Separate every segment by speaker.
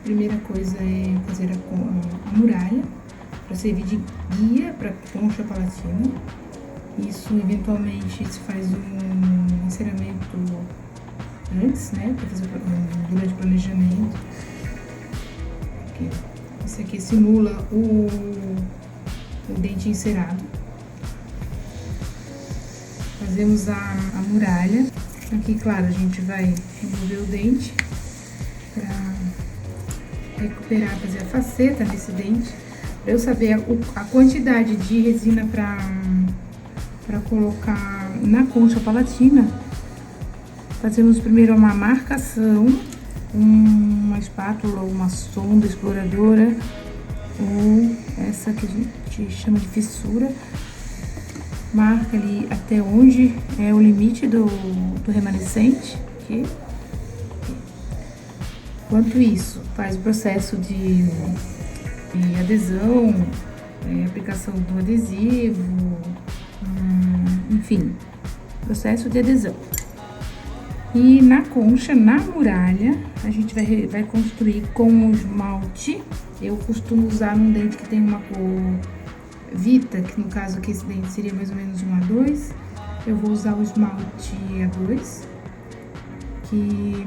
Speaker 1: Primeira coisa é fazer a muralha, para servir de guia para concha palatina. Isso, eventualmente, se faz um enceramento antes, né, para fazer durante o planejamento. Esse aqui simula o dente encerado. Fazemos a muralha. Aqui, claro, a gente vai remover o dente para recuperar, fazer a faceta desse dente. Para eu saber a quantidade de resina para colocar na concha palatina, fazemos primeiro uma marcação, uma espátula ou uma sonda exploradora, ou essa que a gente chama de fissura. Marca ali até onde é o limite do remanescente. Aqui. Enquanto isso, faz o processo de adesão, aplicação do adesivo, enfim, processo de adesão. E na concha, na muralha, a gente vai construir com o esmalte. Eu costumo usar um dente que tem uma cor Vita, que no caso aqui esse dente seria mais ou menos um A2. Eu vou usar o esmalte A2, que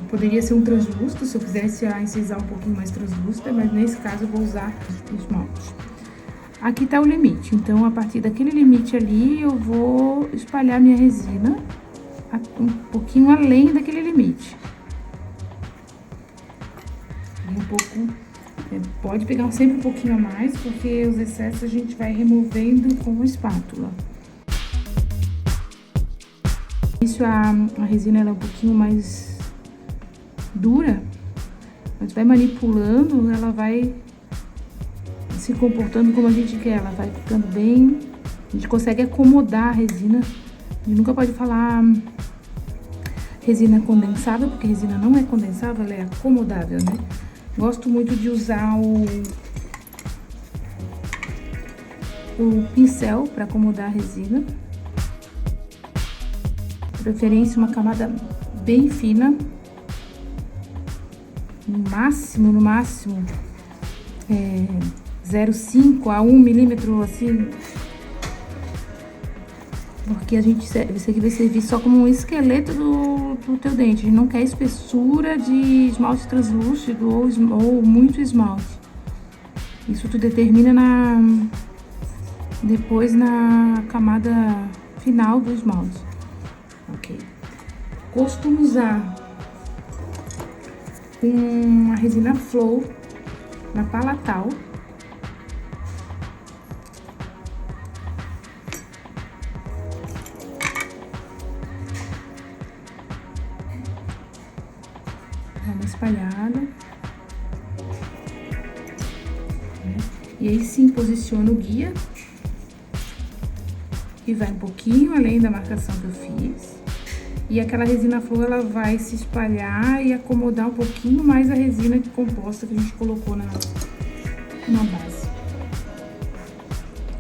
Speaker 1: poderia ser um translúcido, se eu quisesse incisar um pouquinho mais translúcida, mas nesse caso eu vou usar o esmalte. Aqui tá o limite, então a partir daquele limite ali eu vou espalhar minha resina um pouquinho além daquele limite. Um pouco, pode pegar sempre um pouquinho a mais, porque os excessos a gente vai removendo com a espátula. Isso, a resina ela é um pouquinho mais dura, mas vai manipulando, ela vai se comportando como a gente quer, ela vai ficando bem, a gente consegue acomodar a resina. A gente nunca pode falar resina condensável, porque resina não é condensável, ela é acomodável, né? Gosto muito de usar o pincel para acomodar a resina. De preferência uma camada bem fina, no máximo 0,5 a 1 milímetro, assim, porque isso aqui vai servir só como um esqueleto do teu dente. A gente não quer espessura de esmalte translúcido ou muito esmalte. Isso tu determina depois na camada final do esmalte. Ok. Costumo usar uma resina Flow na palatal. Dá uma espalhada. E aí sim, posiciona o guia, que vai um pouquinho além da marcação que eu fiz. E aquela resina Flow, ela vai se espalhar e acomodar um pouquinho mais a resina composta que a gente colocou na base.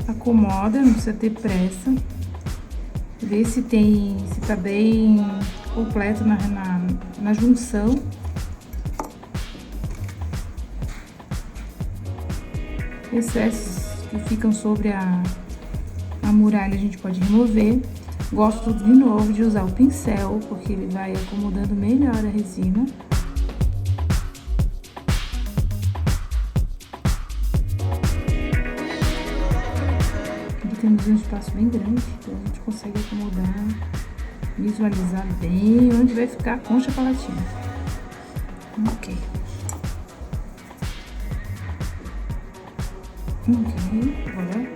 Speaker 1: Acomoda, não precisa ter pressa. Vê se tá bem completo na junção. Excessos que ficam sobre a muralha a gente pode remover. Gosto de novo de usar o pincel, porque ele vai acomodando melhor a resina. Aqui temos um espaço bem grande, então a gente consegue acomodar, visualizar bem onde vai ficar a concha palatina. Ok. Agora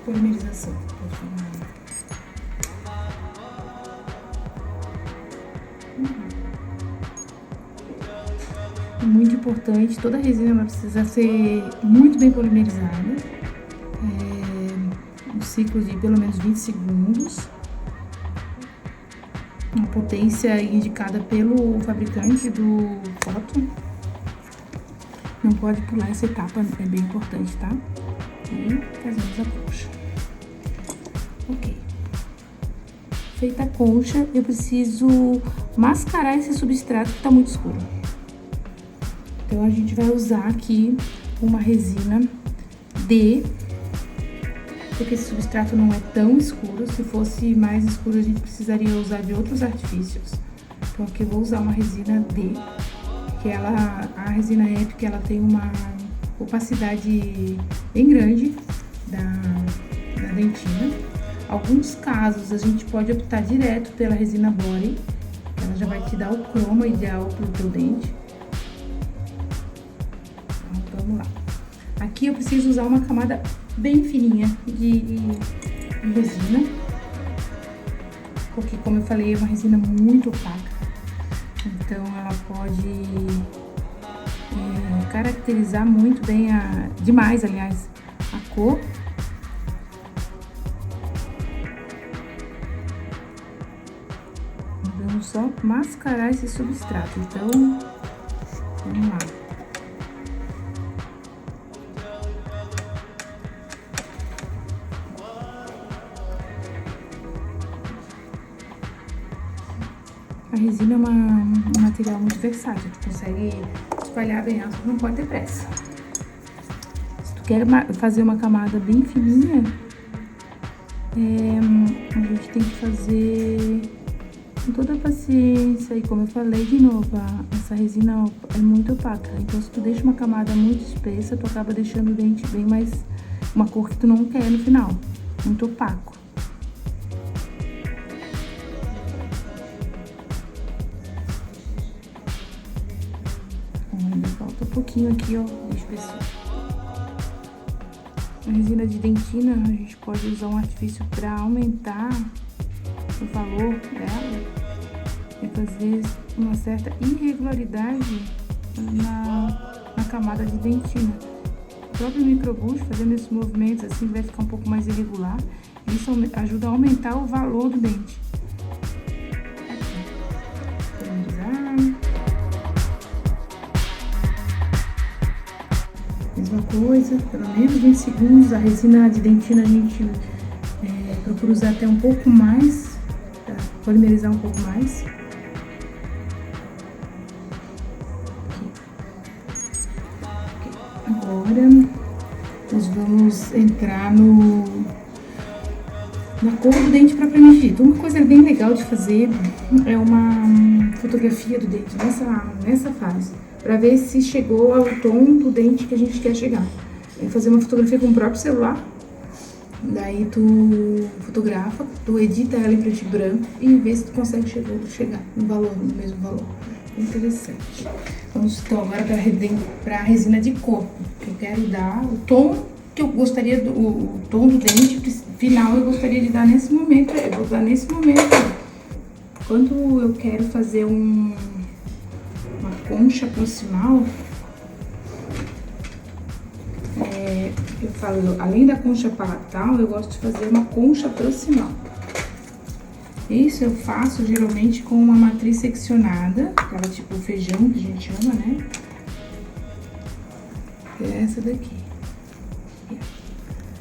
Speaker 1: polimerização. É muito importante, toda a resina ela precisa ser muito bem polimerizada. Um ciclo de pelo menos 20 segundos. Uma potência indicada pelo fabricante do cotton. Não pode pular essa etapa, é bem importante, tá? E fazemos a concha. Ok. Feita a concha, eu preciso mascarar esse substrato que tá muito escuro. Então, a gente vai usar aqui uma resina D, porque esse substrato não é tão escuro. Se fosse mais escuro, a gente precisaria usar de outros artifícios. Então, aqui eu vou usar uma resina D, que a resina Epic, ela tem uma opacidade bem grande da dentina. Alguns casos, a gente pode optar direto pela resina Body, que ela já vai te dar o croma ideal pro teu dente. Então, vamos lá. Aqui eu preciso usar uma camada bem fininha de resina, porque, como eu falei, é uma resina muito opaca. Então, ela pode caracterizar muito bem, demais, aliás, a cor. Vamos só mascarar esse substrato. Então, vamos lá. A resina é um material muito versátil, tu consegue espalhar bem alto, não pode ter pressa. Se tu quer fazer uma camada bem fininha, a gente tem que fazer com toda a paciência. E como eu falei de novo, essa resina é muito opaca, então se tu deixa uma camada muito espessa, tu acaba deixando o dente bem mais, uma cor que tu não quer no final, muito opaco. Ainda falta um pouquinho aqui, ó, de espessura. A resina de dentina, a gente pode usar um artifício para aumentar o valor dela e fazer uma certa irregularidade na camada de dentina. O próprio microbucho, fazendo esses movimentos assim, vai ficar um pouco mais irregular. Isso ajuda a aumentar o valor do dente. Mesma coisa, pelo menos 20 segundos. A resina de dentina a gente procura usar até um pouco mais, para polimerizar um pouco mais. Agora, nós vamos entrar na cor do dente propriamente dito. Uma coisa bem legal de fazer é uma fotografia do dente nessa fase, para ver se chegou ao tom do dente que a gente quer chegar. É fazer uma fotografia com o próprio celular, daí tu fotografa, tu edita ela em preto e branco e vê se tu consegue chegar no valor, no mesmo valor. Interessante. Vamos então agora para a resina de corpo, que eu quero dar o tom que eu gostaria, o tom do dente final eu gostaria de dar nesse momento. Eu vou dar nesse momento. Quando eu quero fazer uma concha proximal, eu falo, além da concha palatal, eu gosto de fazer uma concha proximal. Isso eu faço geralmente com uma matriz seccionada, aquela tipo feijão que a gente chama, né? É essa daqui.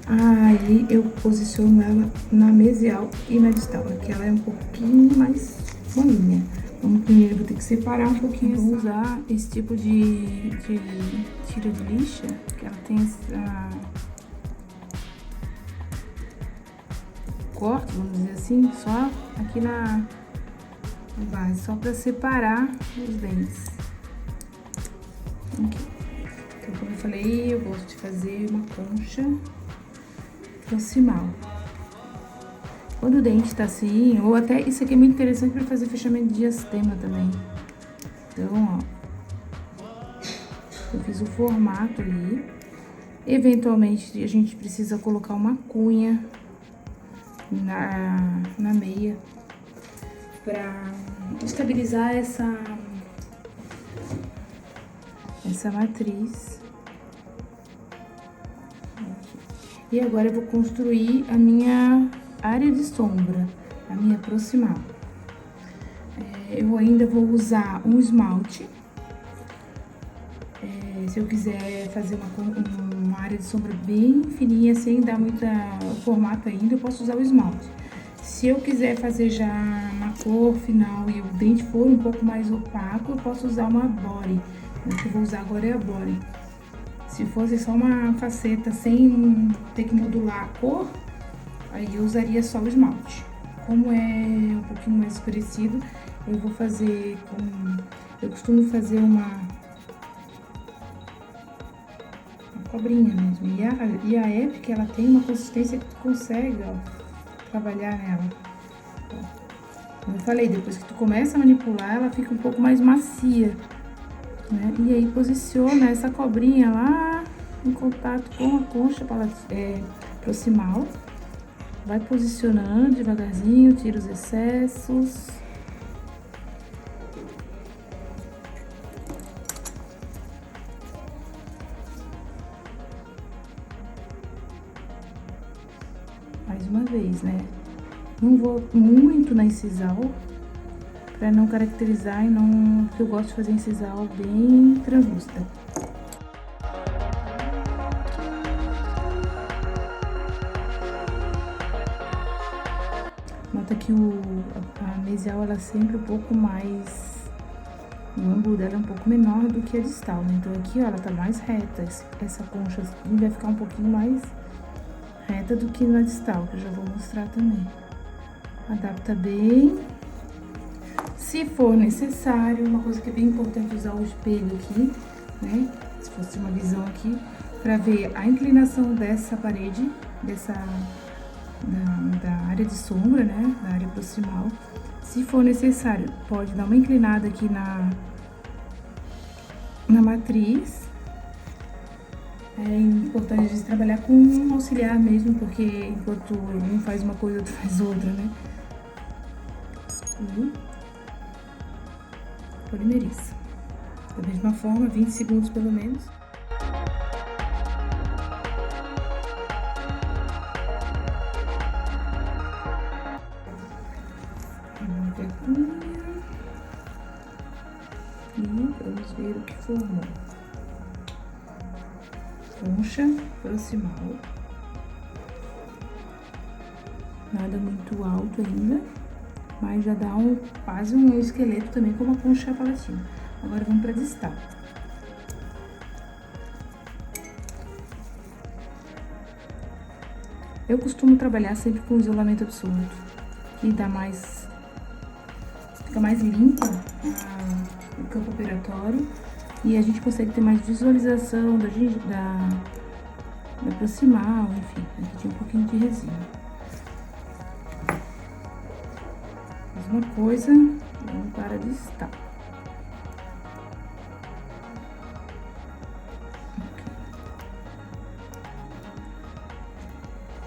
Speaker 1: Aí eu posiciono ela na mesial e na distal. Aqui ela é um pouquinho mais molinha. Vamos primeiro, vou ter que separar um pouquinho. Vou usar esse tipo de tira de lixa, que ela tem essa corte, vamos dizer assim, só aqui na base, só para separar os dentes. Aqui. Então, como eu falei, eu gosto de fazer uma concha proximal. Quando o dente tá assim, ou até isso aqui é muito interessante para fazer fechamento de diastema também. Então, ó, eu fiz o formato ali. Eventualmente a gente precisa colocar uma cunha na meia para estabilizar essa matriz. E agora eu vou construir a minha área de sombra, a minha proximal. Eu ainda vou usar um esmalte. Se eu quiser fazer uma área de sombra bem fininha, sem dar muito formato ainda, eu posso usar o esmalte. Se eu quiser fazer já na cor final e o dente for um pouco mais opaco, eu posso usar uma body, O que eu vou usar agora é a Bore. Se fosse só uma faceta sem ter que modular a cor, aí eu usaria só o esmalte. Como é um pouquinho mais parecido, eu vou fazer com... Eu costumo fazer uma cobrinha mesmo. E a Epic, ela tem uma consistência que tu consegue, ó, trabalhar nela. Como eu falei, depois que tu começa a manipular, ela fica um pouco mais macia, né? E aí posiciona essa cobrinha lá em contato com a concha proximal. Vai posicionando devagarzinho, tira os excessos. Mais uma vez, né? Não vou muito na incisal, pra não caracterizar e não... Porque eu gosto de fazer incisal bem translúcida. Nota que a mesial, ela é sempre um pouco mais... O ângulo dela é um pouco menor do que a distal, né? Então aqui, ó, ela tá mais reta. Essa concha aqui vai ficar um pouquinho mais reta do que na distal, que eu já vou mostrar também. Adapta bem. Se for necessário, uma coisa que é bem importante usar o espelho aqui, né? Se fosse uma visão aqui, pra ver a inclinação dessa parede, da área de sombra, né? Da área proximal. Se for necessário, pode dar uma inclinada aqui na matriz. É importante a gente trabalhar com um auxiliar mesmo, porque enquanto um faz uma coisa, outro faz outra, né? E polimeriza. Da mesma forma, 20 segundos pelo menos. E vamos ver o que formou. Concha proximal. Nada muito alto ainda, mas já dá quase um esqueleto também, como a concha palatina. Agora vamos para distal. Eu costumo trabalhar sempre com isolamento absoluto, que dá mais... Fica mais limpa o campo operatório e a gente consegue ter mais visualização da proximal, enfim, aqui tinha um pouquinho de resina. Mesma coisa, vamos para distal.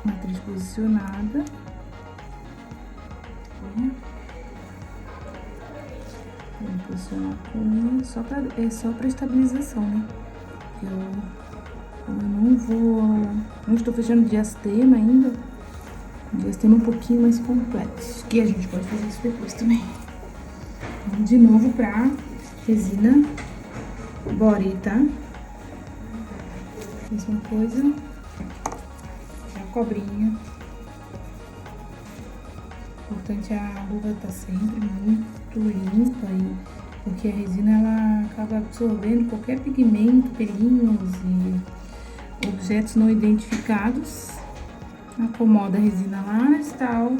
Speaker 1: Matriz posicionada. Vamos posicionar com unha, só pra estabilização, né? Como eu não estou fechando diastema ainda, diastema um pouquinho mais completo, que a gente pode fazer isso depois também. Vamos de novo pra resina Bore, tá? Mesma coisa, a cobrinha. Importante a luva tá sempre muito limpa, porque a resina ela acaba absorvendo qualquer pigmento, pelinhos e objetos não identificados. Acomoda a resina lá na distal.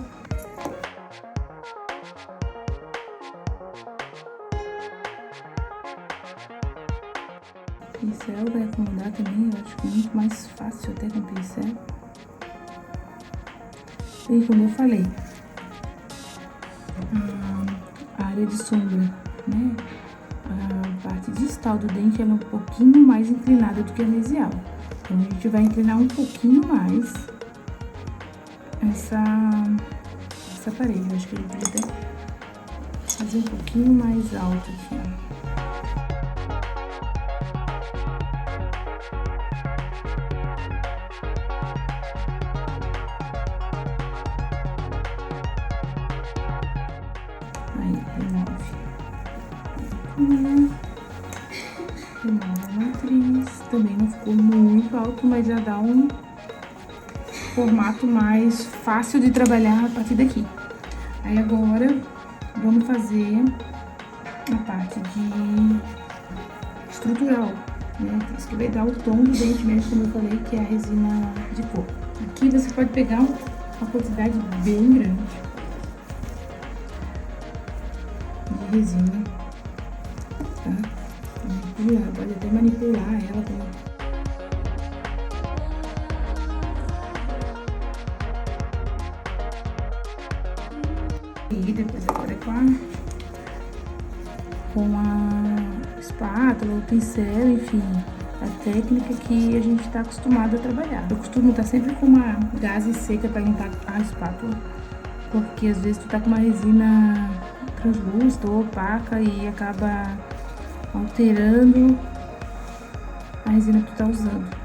Speaker 1: O pincel vai acomodar também, eu acho que é muito mais fácil até com o pincel. E como eu falei, a área de sombra, né? A parte distal do dente ela é um pouquinho mais inclinada do que a mesial. Então a gente vai inclinar um pouquinho mais essa parede. Eu acho que ele podia até fazer um pouquinho mais alto aqui, ó. Remove a matriz, também não ficou muito alto, mas já dá um formato mais fácil de trabalhar a partir daqui. Aí agora vamos fazer a parte de estrutural, né? Isso que vai dar o tom do dente mesmo, como eu falei, que é a resina de coco. Aqui você pode pegar uma quantidade bem grande de resina, tá? Manipular, pode até manipular ela também. E depois agora com a espátula, o pincel, enfim, a técnica que a gente está acostumado a trabalhar. Eu costumo estar sempre com uma gaze seca para limpar a espátula, porque às vezes tu tá com uma resina translúcida ou opaca e acaba alterando a resina que tu tá usando.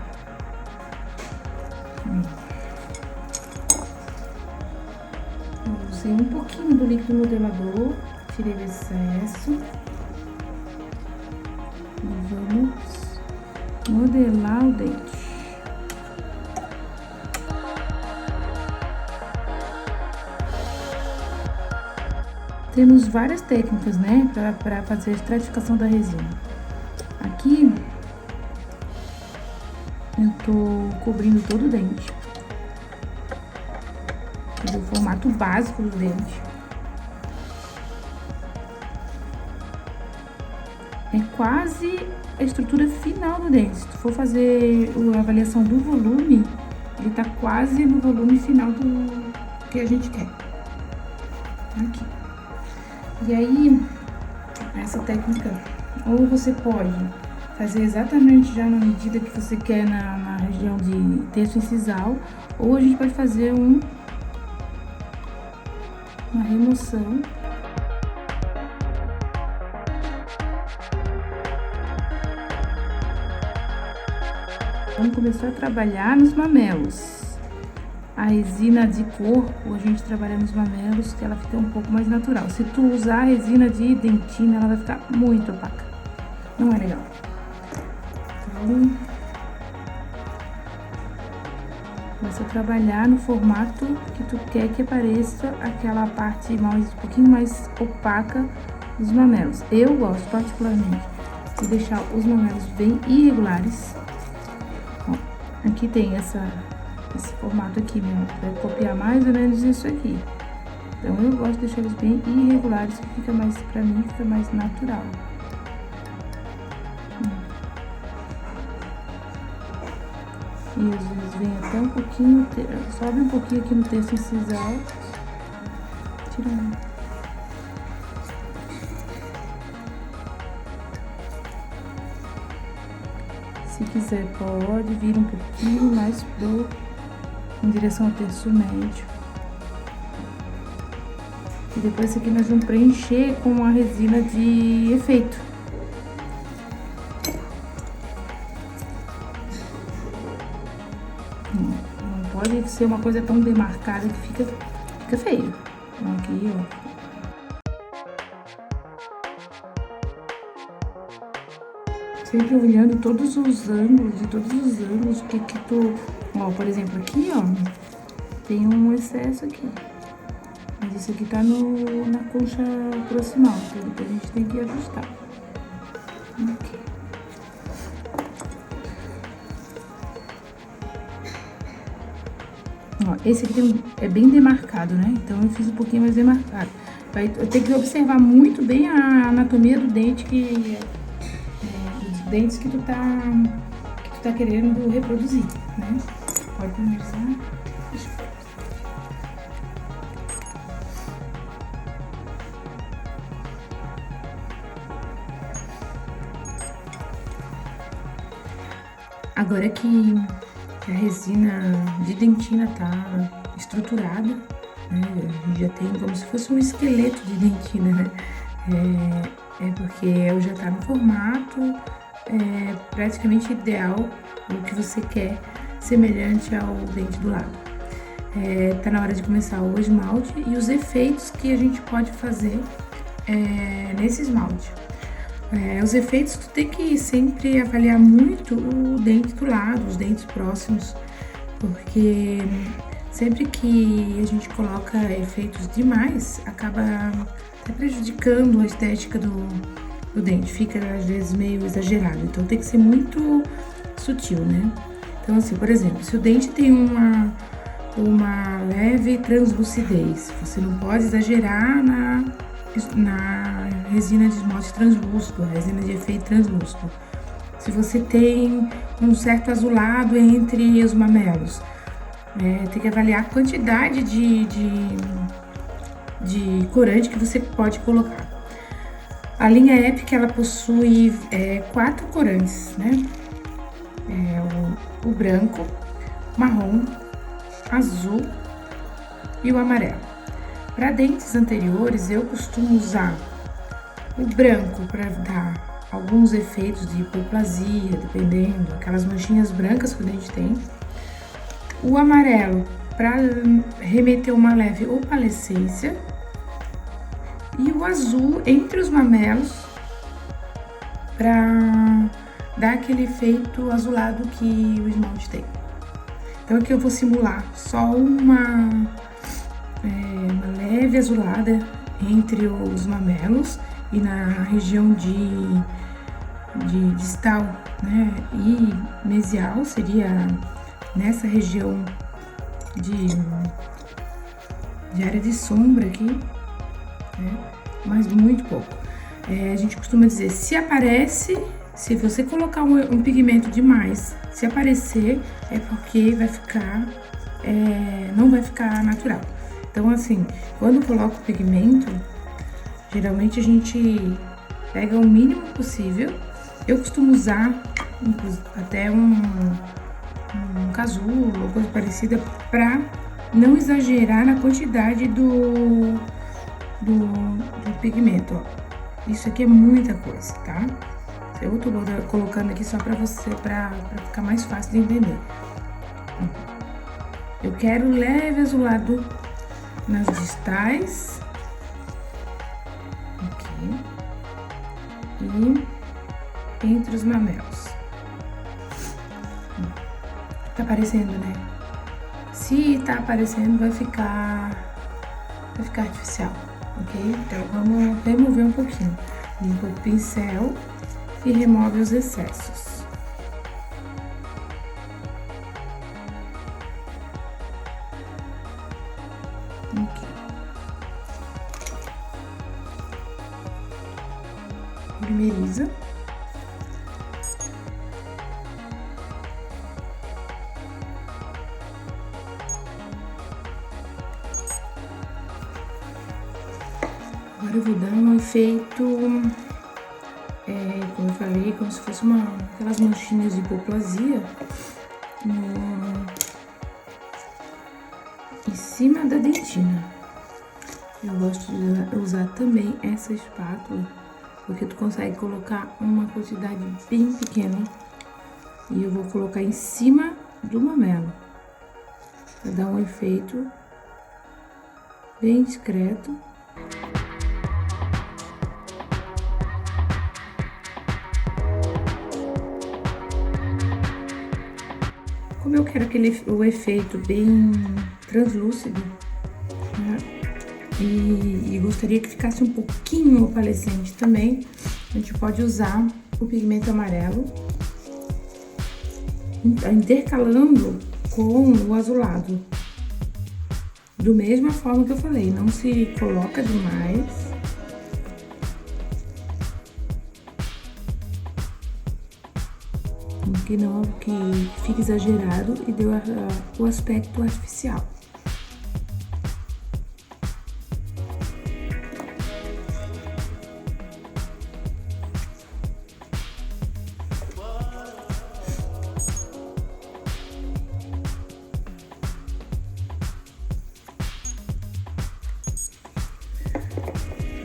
Speaker 1: Eu usei um pouquinho do líquido modelador, tirei o excesso. E vamos modelar o dente. Temos várias técnicas, né, para fazer a estratificação da resina. Aqui eu tô cobrindo todo o dente. Fazer o formato básico do dente. É quase a estrutura final do dente. Se tu for fazer a avaliação do volume, ele tá quase no volume final do que a gente quer. Aqui. E aí, essa técnica, ou você pode fazer exatamente já na medida que você quer na região de terço incisal, ou a gente pode fazer uma remoção. Vamos começar a trabalhar nos mamelos. A resina de corpo, a gente trabalha nos mamelos, que ela fica um pouco mais natural. Se tu usar a resina de dentina, ela vai ficar muito opaca. Não é legal. Então, começa a trabalhar no formato que tu quer que apareça aquela parte um pouquinho mais opaca dos mamelos. Eu gosto particularmente de deixar os mamelos bem irregulares. Ó, aqui tem esse formato aqui, né? Vai copiar mais ou menos isso aqui. Então, eu gosto de deixar eles bem irregulares, que fica mais, pra mim, fica mais natural. E às vezes vem até um pouquinho, sobe um pouquinho aqui no terço incisal. Tirando. Se quiser, pode vir um pouquinho mais em direção ao terço médio. E depois aqui nós vamos preencher com a resina de efeito. Não pode ser uma coisa tão demarcada que fica feio. Então aqui, ó. Sempre olhando todos os ângulos, que tu... Ó, por exemplo, aqui, ó, tem um excesso aqui. Mas isso aqui tá na concha proximal, então depois a gente tem que ajustar. Aqui. Ó, esse aqui é bem demarcado, né? Então eu fiz um pouquinho mais demarcado. Eu tenho que observar muito bem a anatomia do dente dos dentes que tu tá querendo reproduzir, né? Pode começar. Agora que a resina de dentina tá estruturada, né? A gente já tem como se fosse um esqueleto de dentina, né? É porque ela já tá no formato praticamente ideal, o que você quer, semelhante ao dente do lado. Tá na hora de começar o esmalte e os efeitos que a gente pode fazer nesse esmalte. Os efeitos, tu tem que sempre avaliar muito o dente do lado, os dentes próximos, porque sempre que a gente coloca efeitos demais, acaba até prejudicando a estética do dente. Fica, às vezes, meio exagerado. Então, tem que ser muito sutil, né? Então, assim, por exemplo, se o dente tem uma leve translucidez, você não pode exagerar na resina de esmalte translúcido, resina de efeito translúcido. Se você tem um certo azulado entre os mamelos, tem que avaliar a quantidade de corante que você pode colocar. A linha Epic, ela possui 4 corantes, né? O branco, marrom, azul e o amarelo. Para dentes anteriores, eu costumo usar o branco para dar alguns efeitos de hipoplasia, dependendo, aquelas manchinhas brancas que o dente tem. O amarelo para remeter uma leve opalescência. E o azul entre os mamelos para dar aquele efeito azulado que o esmalte tem. Então aqui eu vou simular só uma leve azulada entre os mamelos e na região de distal, né? E mesial seria nessa região de área de sombra aqui, né? Mas muito pouco. A gente costuma dizer, se você colocar um pigmento demais, se aparecer, é porque vai ficar, não vai ficar natural. Então, assim, quando coloca o pigmento, geralmente a gente pega o mínimo possível. Eu costumo usar até um casulo ou coisa parecida para não exagerar na quantidade do pigmento, ó. Isso aqui é muita coisa, tá? Eu tô colocando aqui só pra ficar mais fácil de entender. Eu quero leve azulado nas distais. Aqui. E entre os mamelos. Tá aparecendo, né? Se tá aparecendo, vai ficar artificial, ok? Então, vamos remover um pouquinho. Limpa o pincel e remove os excessos. Ok. Primeriza. Agora eu vou dar um efeito, como eu falei, como se fosse aquelas manchinhas de hipoplasia em cima da dentina. Eu gosto de usar também essa espátula, porque tu consegue colocar uma quantidade bem pequena. E eu vou colocar em cima do mamelo, para dar um efeito bem discreto. Como eu quero o efeito bem translúcido, né? E gostaria que ficasse um pouquinho opalescente também, a gente pode usar o pigmento amarelo, intercalando com o azulado. Do mesma forma que eu falei, não se coloca demais. Que não que fique exagerado e dê o aspecto artificial.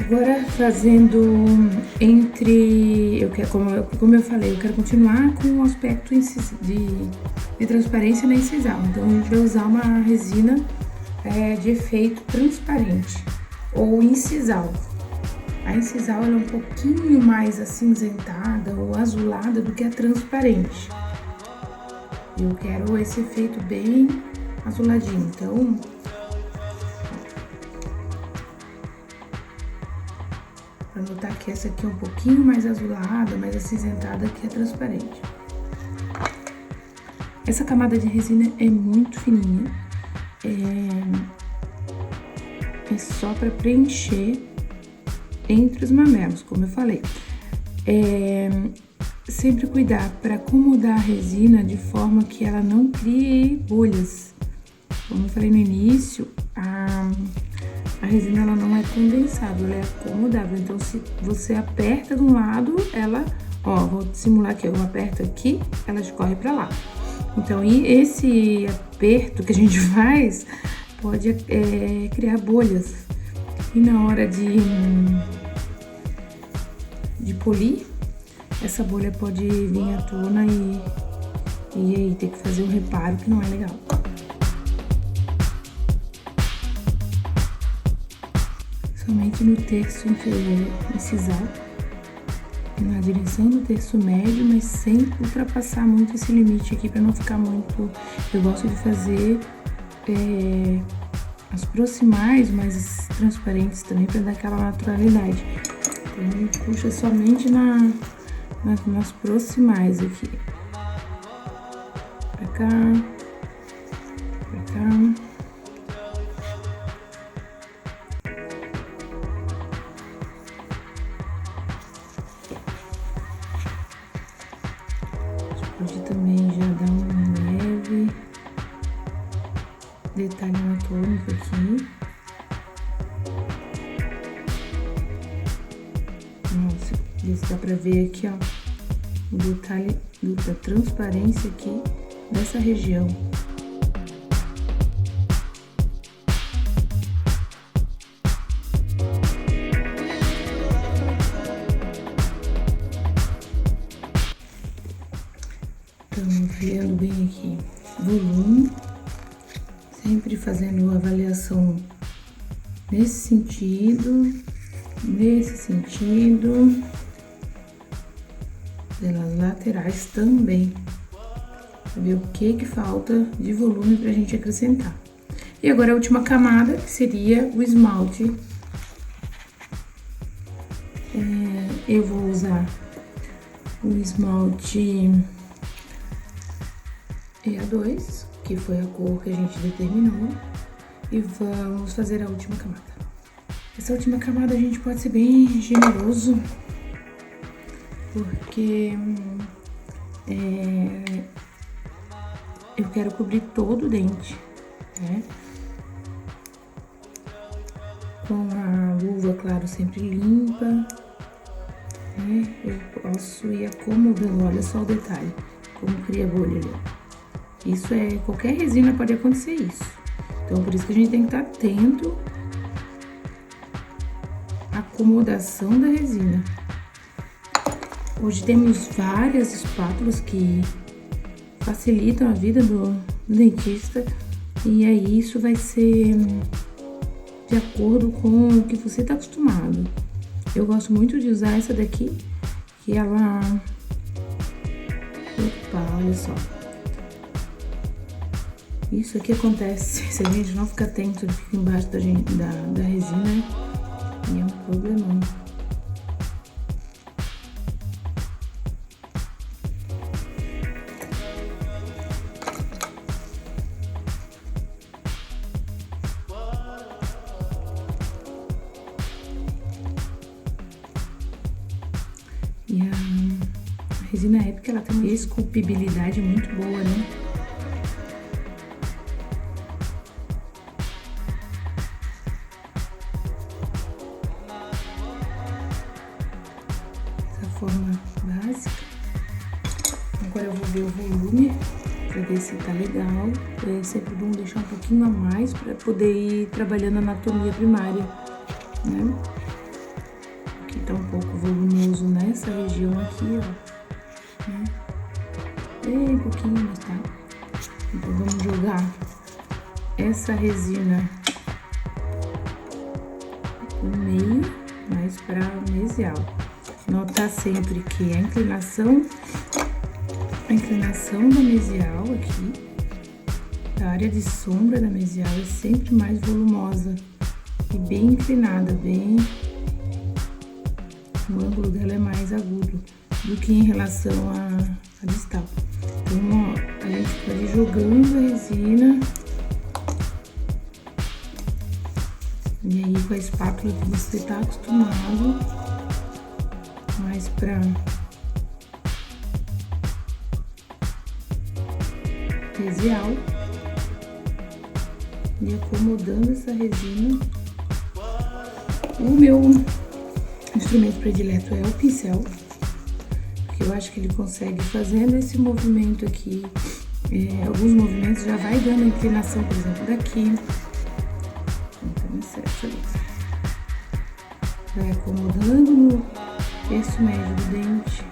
Speaker 1: Agora fazendo como eu falei, eu quero continuar com o aspecto de transparência na incisal. Então a gente vai usar uma resina de efeito transparente ou incisal. A incisal ela é um pouquinho mais acinzentada ou azulada do que a transparente. Eu quero esse efeito bem azuladinho, então Pra notar que essa aqui é um pouquinho mais azulada, mais acinzentada, que é transparente. Essa camada de resina é muito fininha. É só pra preencher entre os mamelos, como eu falei. Sempre cuidar para acomodar a resina de forma que ela não crie bolhas. Como eu falei no início, a resina ela não é condensável, ela é acomodável. Então, se você aperta de um lado, ela, ó, vou simular aqui, eu aperto aqui, ela escorre para lá. Então, e esse aperto que a gente faz pode criar bolhas. E na hora de polir, essa bolha pode vir à tona e aí ter que fazer um reparo que não é legal. Somente no terço incisal, na direção do terço médio, mas sem ultrapassar muito esse limite aqui para não ficar muito... Eu gosto de fazer as proximais mais transparentes também para dar aquela naturalidade. Então a gente puxa somente nas proximais aqui. Pra cá. Pra cá. Pode também já dar um leve detalhe anatômico aqui. Nossa, isso dá pra ver aqui, ó, o detalhe da transparência aqui dessa região. Estamos vendo bem aqui volume, sempre fazendo avaliação nesse sentido, pelas laterais também, pra ver o que falta de volume pra gente acrescentar. E agora a última camada, que seria o esmalte. Eu vou usar o esmalte EA2, que foi a cor que a gente determinou, e vamos fazer a última camada. Essa última camada a gente pode ser bem generoso, porque eu quero cobrir todo o dente, né? Com a luva, claro, sempre limpa, né? Eu posso ir acomodando, olha só o detalhe, como cria bolha ali. Isso qualquer resina pode acontecer isso. Então, por isso que a gente tem que estar atento à acomodação da resina. Hoje temos várias espátulas que facilitam a vida do dentista, e aí isso vai ser de acordo com o que você está acostumado. Eu gosto muito de usar essa daqui, que ela... Opa, olha só. Isso aqui acontece, se a gente não ficar atento, ele fica embaixo da resina, e é um problemão. E a resina épica, ela tem uma esculpibilidade muito boa, né? Forma básica. Agora eu vou ver o volume pra ver se tá legal. É sempre bom deixar um pouquinho a mais pra poder ir trabalhando a anatomia primária, né? Aqui tá um pouco volumoso nessa região aqui, ó, né? Bem pouquinho, mas tá. Então vamos jogar essa resina no meio, mais pra mesial. Notar sempre que a inclinação da mesial aqui, da área de sombra da mesial, é sempre mais volumosa e bem inclinada, bem O ângulo dela é mais agudo do que em relação à distal. Então, ó, a gente pode ir jogando a resina. E aí, com a espátula que você tá acostumado, mais pra resial. E acomodando essa resina. O meu instrumento predileto é o pincel, porque eu acho que ele consegue, fazendo esse movimento aqui, alguns movimentos já vai dando a inclinação, por exemplo, daqui. Então, certo ali. Vai acomodando no terço médio do dente.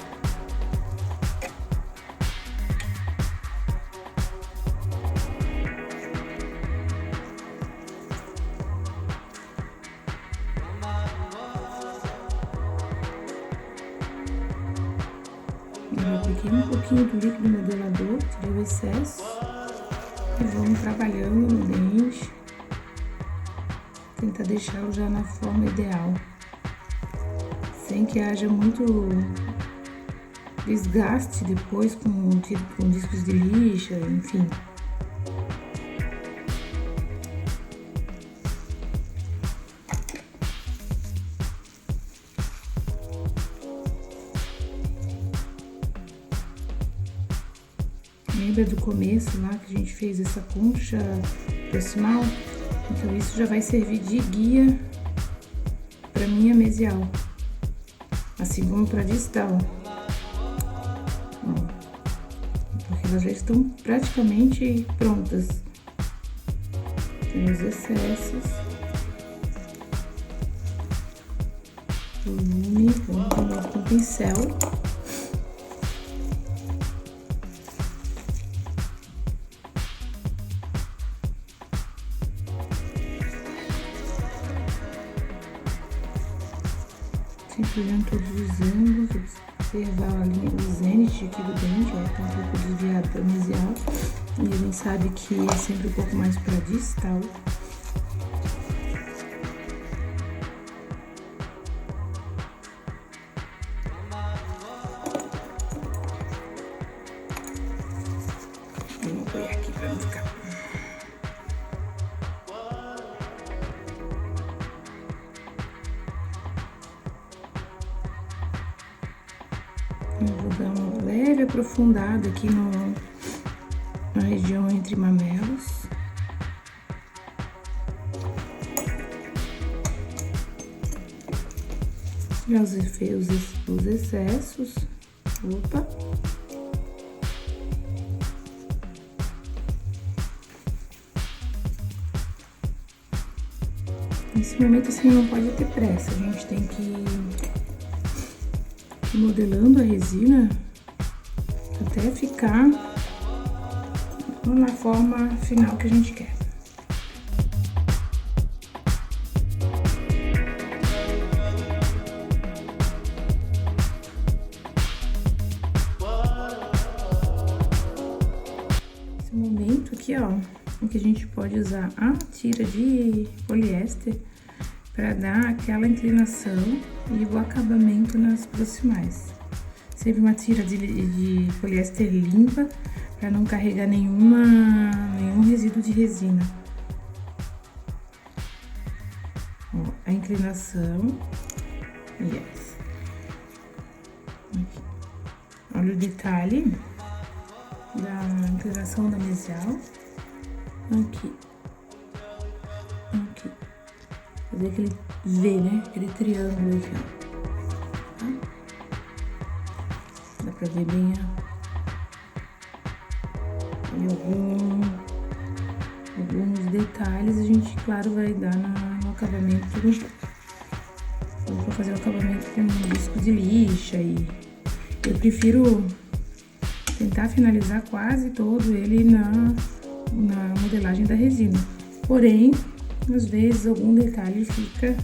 Speaker 1: Eu apliquei um pouquinho do líquido modelador, tirei o excesso e vamos trabalhando no dente, tentar deixá-lo já na forma ideal, sem que haja muito desgaste depois com discos de lixa, enfim. Lembra do começo lá que a gente fez essa concha proximal? Então isso já vai servir de guia para minha mesial, assim como para distal. Ó, porque elas já estão praticamente prontas. Tem os excessos, volume, vamos com o pincel. Sempre olhando todos os ângulos, observar a linha do zênite aqui do dente, ó, tá um pouco desviado para mesial. E a gente sabe que é sempre um pouco mais para distal. Vou apoiar aqui para não ficar. Eu vou dar uma leve aprofundada aqui na região entre mamelos. Já os excessos. Opa! Nesse momento, assim, não pode ter pressa. A gente tem que ir modelando a resina até ficar na forma final que a gente quer. Esse momento aqui, ó, em que a gente pode usar a tira de poliéster para dar aquela inclinação e o acabamento nas proximais. Sempre uma tira de poliéster limpa, para não carregar nenhum resíduo de resina. Ó, a inclinação. Yes. Aqui. Olha o detalhe da inclinação da mesial. Aqui. Aqui. Fazer aquele V, né? Aquele triângulo aqui, ó. Tá? Dá pra ver bem alguns detalhes. A gente, claro, vai dar no acabamento. Vou fazer o acabamento com disco de lixa e eu prefiro tentar finalizar quase todo ele na modelagem da resina. Porém, às vezes algum detalhe fica.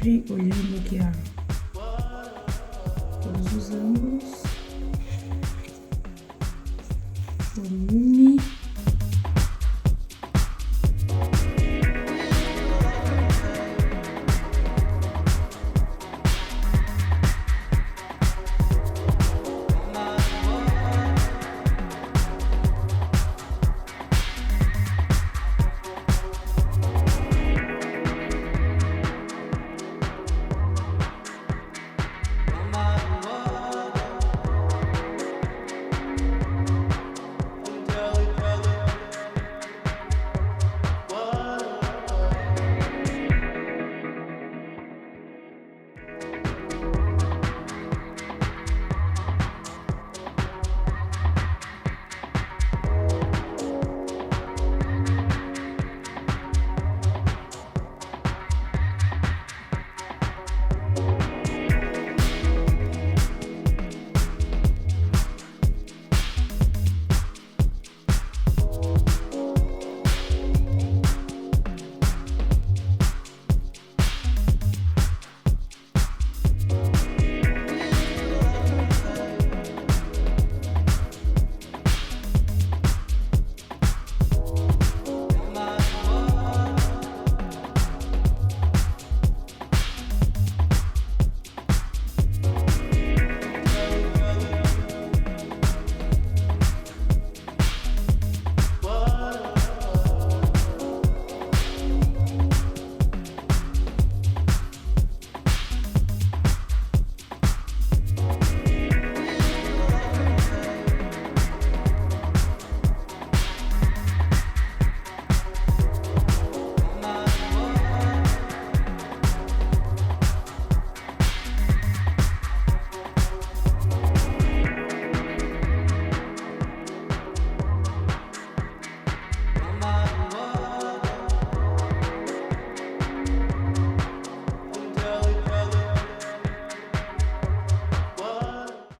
Speaker 1: sempre olhando aqui, todos os ângulos. Volume.